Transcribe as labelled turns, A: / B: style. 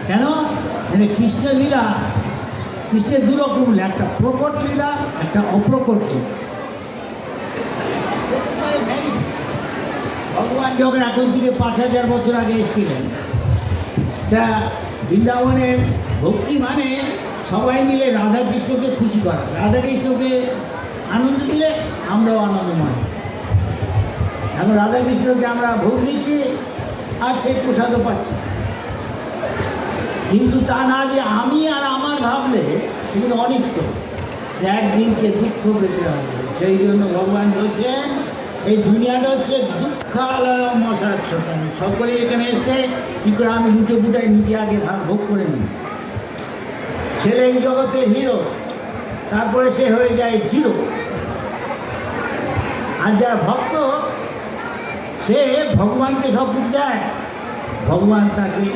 A: কেন? মানে কৃষ্ণ লীলা, কৃষ্ণের দুরকম লীলা, একটা প্রকট লীলা, একটা অপ্রকট লীলা। ভগবান যখন এখন থেকে 5000 বছর আগে এসেছিলেন, তা বৃন্দাবনের ভক্তি মানে সবাই মিলে রাধা কৃষ্ণকে খুশি করা, রাধা কৃষ্ণকে আনন্দ দিলে আমরাও আনন্দময়। এখন রাধা কৃষ্ণকে আমরা ভোগ দিচ্ছি আর সেই প্রসাদও পাচ্ছি, কিন্তু তা না যে আমি আর আমার ভাবলে সেগুলো অনিত্য, একদিনকে দুঃখ পেতে হবে। সেই জন্য ভগবান বলছেন এই দুনিয়াটা হচ্ছে দুঃখালয় মশার ছোটানো। সকলে এখানে এসছে কী করে আমি লুটে ফুটাই নিজে আগে ভোগ করে নিই। ছেলে এই জগতের হিরো, তারপরে সে হয়ে যায় জিরো। আর যারা ভক্ত সে ভগবানকে সব কিছু দেয়, ভগবান তাকে